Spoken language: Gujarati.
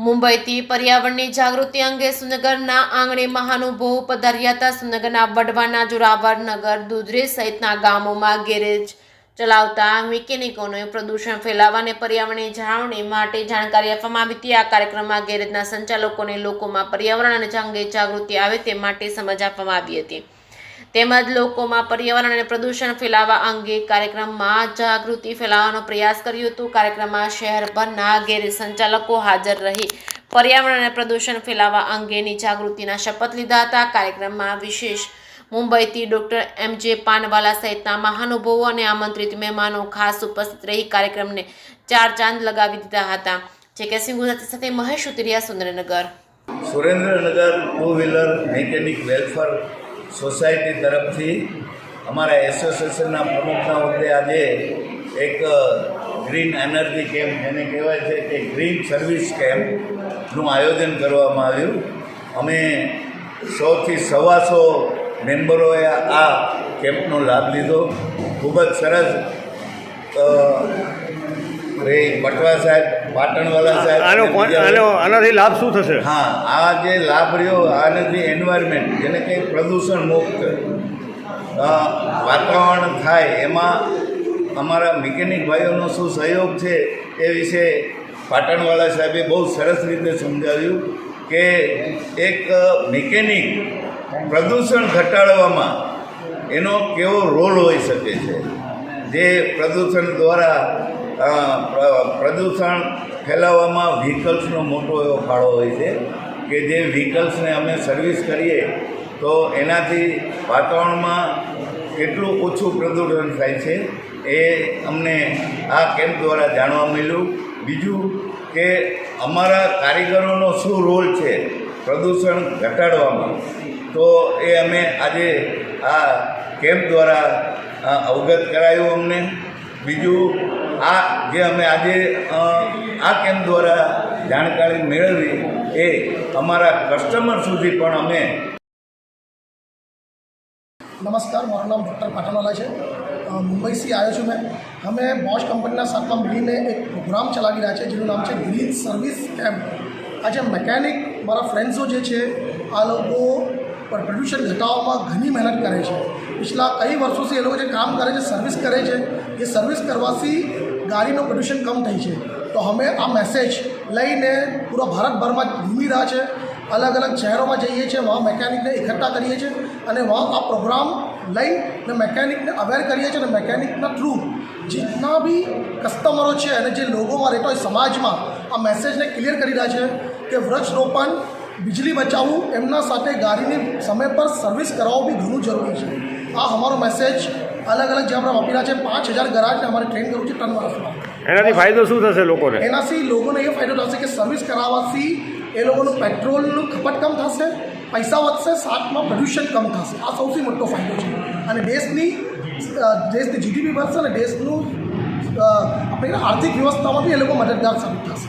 મુંબઈથી પર્યાવરણની જાગૃતિ અંગે સુરનગરના આંગણે મહાનુભાવો પધાર્યા હતા। સુરનગરના વઢવાના, જોરાવર નગર, દુધરેજ સહિતના ગામોમાં ગેરેજ ચલાવતા મિકેનિકોને પ્રદૂષણ ફેલાવવા અને પર્યાવરણની જાળવણી માટે જાણકારી આપવામાં આવી હતી। આ કાર્યક્રમમાં ગેરેજના સંચાલકોને લોકોમાં પર્યાવરણ અંગે જાગૃતિ આવે તે માટે સમજ આપવામાં આવી હતી, તેમજ લોકોમાં પર્યાવરણ અને પ્રદૂષણ ફેલાવવા અંગે કાર્યક્રમમાં જાગૃતિ ફેલાવવાનો પ્રયાસ કર્યો હતો। કાર્યક્રમમાં શહેરભરના ગેરેજ સંચાલકો હાજર રહી પર્યાવરણ અને પ્રદૂષણ ફેલાવવા અંગેની જાગૃતિના શપથ લીધા હતા। કાર્યક્રમમાં વિશેષ મુંબઈથી ડોક્ટર એમ.જે. પાનવાલા સહિતના મહાનુભાવો અને આમંત્રિત મહેમાનો ખાસ ઉપસ્થિત રહી કાર્યક્રમને ચાર ચાંદ લગાવી દીધા હતા। જે ગુજરાતી સાથે Mahesh Utariya, Surendranagar. Surendranagar two wheeler mechanic welfare society તરફથી અમારા એસોસિએશનના પ્રમુખના હોદ્દે આજે એક ગ્રીન એનર્જી કેમ્પ, જેને કહેવાય છે કે ગ્રીન સર્વિસ કેમ્પનું આયોજન કરવામાં આવ્યું। અમે 100 થી 125 મેમ્બરોએ આ કેમ્પનો લાભ લીધો। ખૂબ જ સરસ પટવા સાહેબ, પાટણવાલા સાહેબ, આનાથી લાભ શું થશે? હા, આ જે લાભ રહ્યો આનાથી એન્વાયરમેન્ટ, જેને કંઈ પ્રદૂષણ મુક્ત વાતાવરણ થાય, એમાં અમારા મિકેનિક ભાઈઓનો શું સહયોગ છે એ વિશે પાટણવાલા સાહેબે બહુ સરસ રીતે સમજાવ્યું કે એક મિકેનિક પ્રદૂષણ ઘટાડવામાં એનો કેવો રોલ હોઈ શકે છે। જે પ્રદૂષણ દ્વારા પ્રદૂષણ ફેલાવવામાં વ્હીકલ્સનો મોટો એવો ફાળો હોય છે કે જે વ્હીકલ્સને અમે સર્વિસ કરીએ તો એનાથી વાતાવરણમાં કેટલું ઓછું પ્રદૂષણ થાય છે એ અમને આ કેમ્પ દ્વારા જાણવા મળ્યું। બીજું કે અમારા કારીગરોનો શું રોલ છે પ્રદૂષણ ઘટાડવામાં, તો એ અમે આજે આ કેમ્પ દ્વારા અવગત કરાયું અમને। બીજું આ જે અમે આજે આ કેમ્પ દ્વારા જાણકારી મેળવી એ અમારા કસ્ટમર સુધી પણ અમે। नमस्कार, मारा नाम डॉक्टर पाटणवाला है। मुंबई से आया छूँ मैं। हमें बॉश कंपनी साथ में मिलीने एक प्रोग्राम चलावी रहा है जेનું નામ છે ગ્રીન સર્વિસ કેમ્પ। આજે મેકેનિક મારા ફ્રેન્ડ્સો જે છે આ લોકો પ્રદૂષણ ઘટાડવામાં ઘણી મહેનત કરે છે। पिछला कई वर्षों से ये लोग जो काम करे सर्विस करे ये सर्विस करवाથી गाड़ीનું પ્રદૂષણ કમ થઈ છે। તો અમે આ મેસેજ લઈને પૂરા ભારતભર में घूमी रहा है, अलग अलग शहरों में जाइए छे, वहाँ मैकेनिक ने इकट्ठा करिए छे અને वहाँ आ प्रोग्राम लईने मैकेनिक ने अवेर करिए छे। मैकेनिक थ्रू जितना भी कस्टमरों है અને જે લોકોમાં રહેતો હોય સમાજમાં આ મેસેજને ક્લિયર કરી રહ્યા છે કે વૃક્ષરોપણ, बिजली बचावવું, એમના સાથે ગાડીની સમય પર સર્વિસ કરાવવું બી ઘણું જરૂરી છે। આ અમારો મેસેજ અલગ અલગ જે આપણે વાપરી રહ્યા છે 5000 ગરાજને અમારે ટ્રેન કરવું છે 3 વર્ષમાં। એનાથી ફાયદો શું થશે લોકોને? એનાથી લોકોને એ ફાયદો થશે કે સર્વિસ કરાવવાથી એ લોકોનું પેટ્રોલનું ખપત કમ થશે, પૈસા વધશે, સાથમાં પ્રદૂષણ કમ થશે। આ સૌથી મોટો ફાયદો છે અને દેશની જીડીપી વધશે અને દેશનું આપણે આર્થિક વ્યવસ્થામાં બી એ લોકો મદદગાર સાબિત થશે।